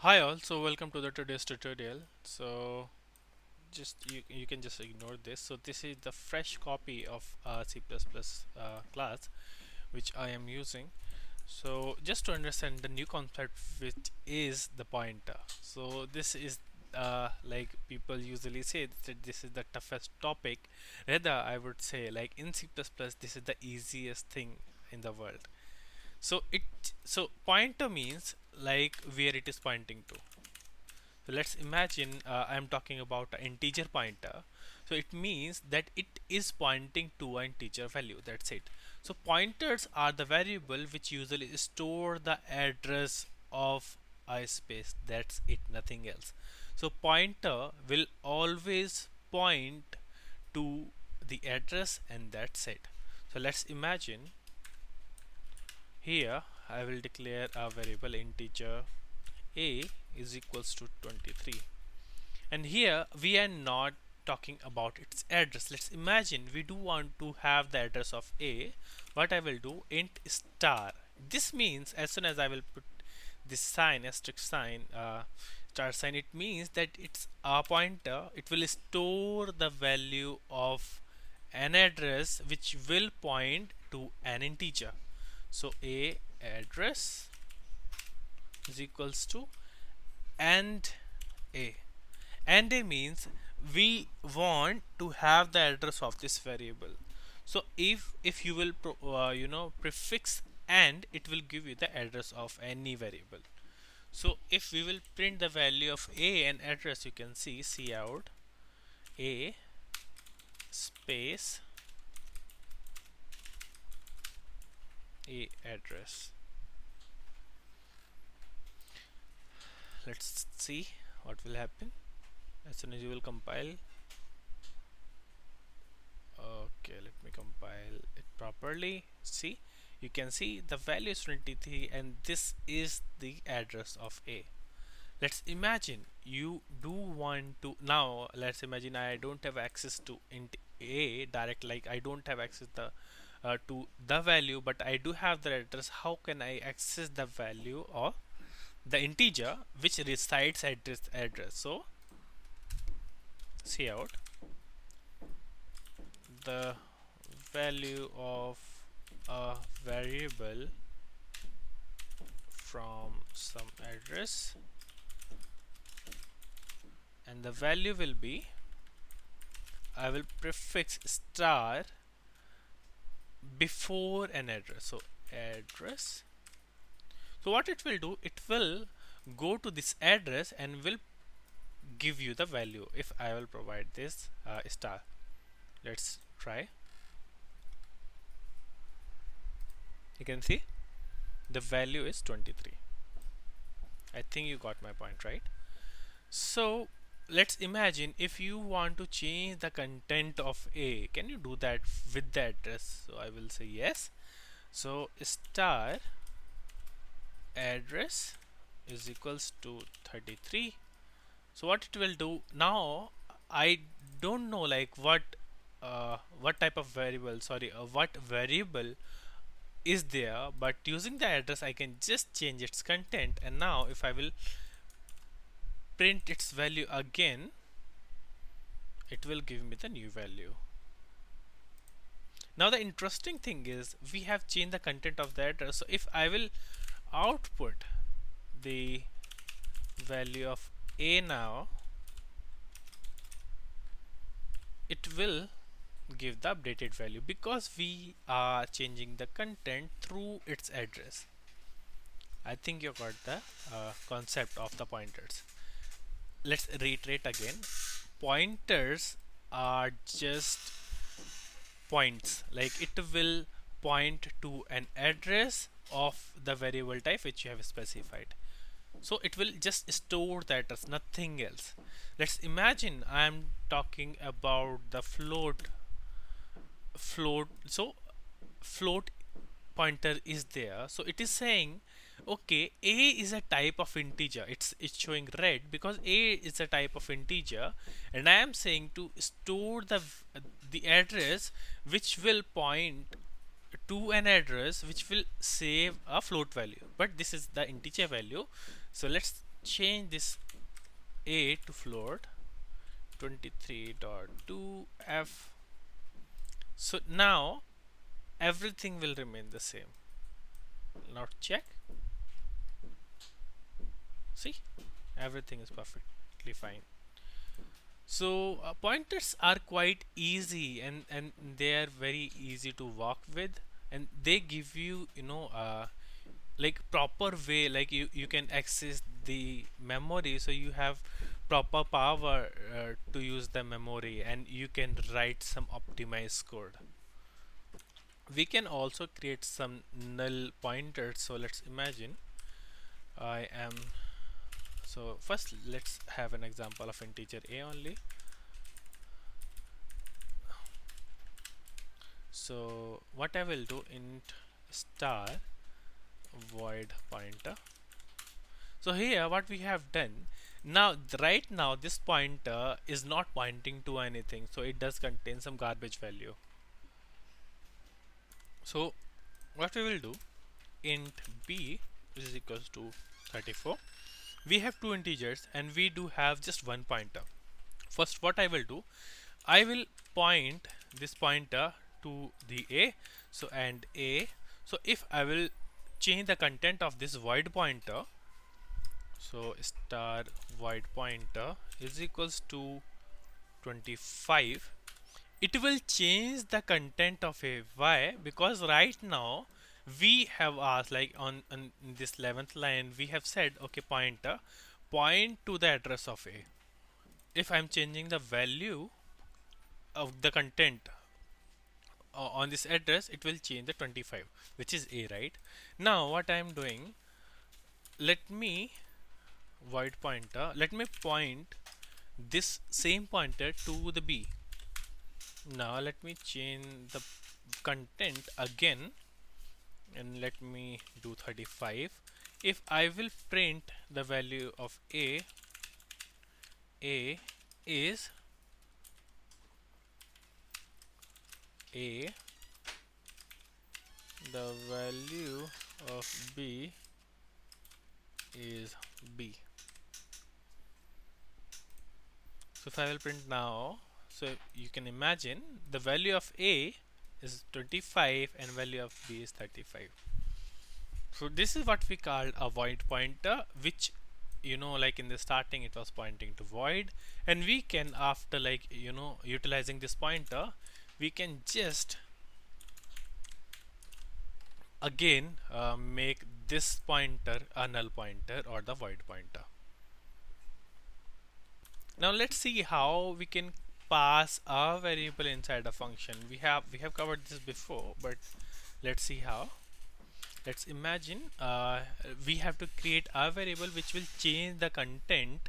Hi all, so welcome to the today's tutorial. So just you can just ignore this. So this is the fresh copy of C++ class which I am using. So just to understand the new concept, which is the pointer. So this is like people usually say that this is the toughest topic. Rather, I would say like in C++, this is the easiest thing in the world. So pointer means like where it is pointing to. So let's imagine I'm talking about an integer pointer. So it means that it is pointing to an integer value. That's it. So pointers are the variable which usually store the address of a space. That's it, nothing else. So pointer will always point to the address and that's it. So let's imagine here I will declare a variable integer a is equals to 23, and here we are not talking about its address. Let's imagine we do want to have the address of a. What I will do, int star. This means as soon as I will put this sign, asterisk sign, star sign, it means that it's a pointer. It will store the value of an address which will point to an integer. So a address is equals to and a. And a means we want to have the address of this variable. So if you will prefix and, it will give you the address of any variable. So if we will print the value of a and address, you can see cout a space a address. Let's see what will happen as soon as you will compile. Okay, let me compile it properly. See, you can see the value is 23 and this is the address of a. Let's imagine you do want to, now let's imagine I don't have access to int a direct, like I don't have access to the value, but I do have the address. How can I access the value of the integer which resides at this address? So cout the value of a variable from some address, and the value will be, I will prefix star before an address. So address. So what it will do, it will go to this address and will give you the value if I will provide this star. Let's try. You can see the value is 23. I think you got my point, right? So let's imagine if you want to change the content of a, can you do that with the address? So I will say yes. So star address is equals to 33. So what it will do now, I don't know like what type of variable, sorry, what variable is there, but using the address I can just change its content, and now if I will print its value again, it will give me the new value. Now the interesting thing is we have changed the content of the address. So if I will output the value of a now, it will give the updated value because we are changing the content through its address. I think you got the concept of the pointers. Let's reiterate again. Pointers are just points, like it will point to an address of the variable type which you have specified. So it will just store the address, nothing else. Let's imagine I am talking about the float. So float pointer is there, so it is saying okay, a is a type of integer. It's showing red because a is a type of integer, and I am saying to store the address which will point to an address which will save a float value, but this is the integer value. So let's change this a to float 23.2f. So now everything will remain the same. Now check. See, everything is perfectly fine. So pointers are quite easy, and they are very easy to work with, and they give you, like proper way, like you can access the memory, so you have proper power to use the memory, and you can write some optimized code. We can also create some null pointers. So let's imagine I am, so first let's have an example of integer a only. So what I will do, int star void pointer. So here what we have done, now right now this pointer is not pointing to anything, so it does contain some garbage value. So what we will do, int b is equals to 34. We have two integers and we do have just one pointer. First what I will do, I will point this pointer to the a, so and a. So if I will change the content of this void pointer, so star void pointer is equals to 25, it will change the content of a. Why? Because right now we have asked, like on this 11th line we have said, okay, pointer point to the address of a. If I'm changing the value of the content on this address, it will change the 25, which is a, right? Now what I'm doing, let me void pointer, let me point this same pointer to the b. Now let me change the content again and let me do 35. If I will print the value of a is a, the value of b is b. So if I will print now, so you can imagine the value of a is 25 and value of b is 35. So this is what we called a void pointer, which, like in the starting it was pointing to void, and we can, after, like, utilizing this pointer, we can just again make this pointer a null pointer or the void pointer. Now let's see how we can pass a variable inside a function. We have covered this before, but let's see how. Let's imagine we have to create a variable which will change the content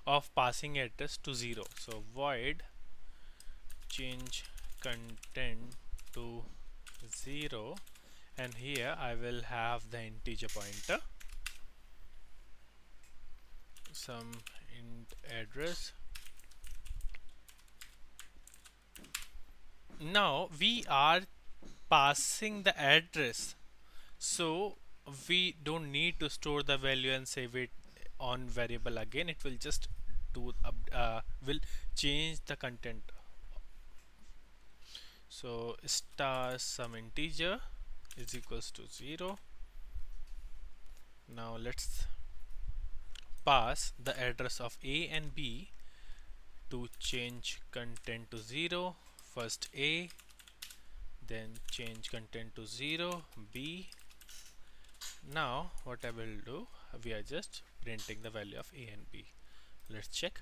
of passing address to 0. So void change content to 0, and here I will have the integer pointer, some int address. Now we are passing the address, so we don't need to store the value and save it on variable again. It will just do will change the content. So star some integer is equals to 0. Now let's pass the address of a and b to change content to 0. First a, then change content to 0 b. Now what I will do, we are just printing the value of a and b. Let's check.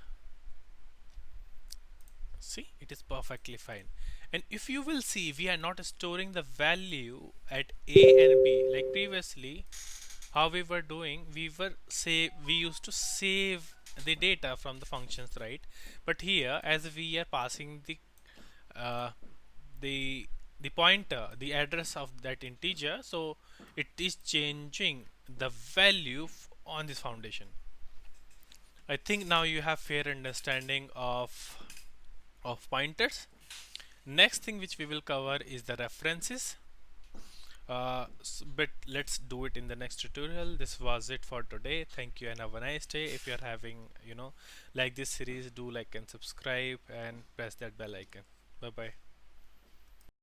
See, it is perfectly fine. And if you will see, we are not storing the value at a and b like previously. How we were doing, we used to save the data from the functions, right? But here, as we are passing uh, the pointer, the address of that integer, so it is changing the value on this foundation. I think now you have fair understanding of pointers. Next thing which we will cover is the references. But let's do it in the next tutorial. This was it for today. Thank you and have a nice day. If you're having, like this series, do like and subscribe and press that bell icon. Bye bye.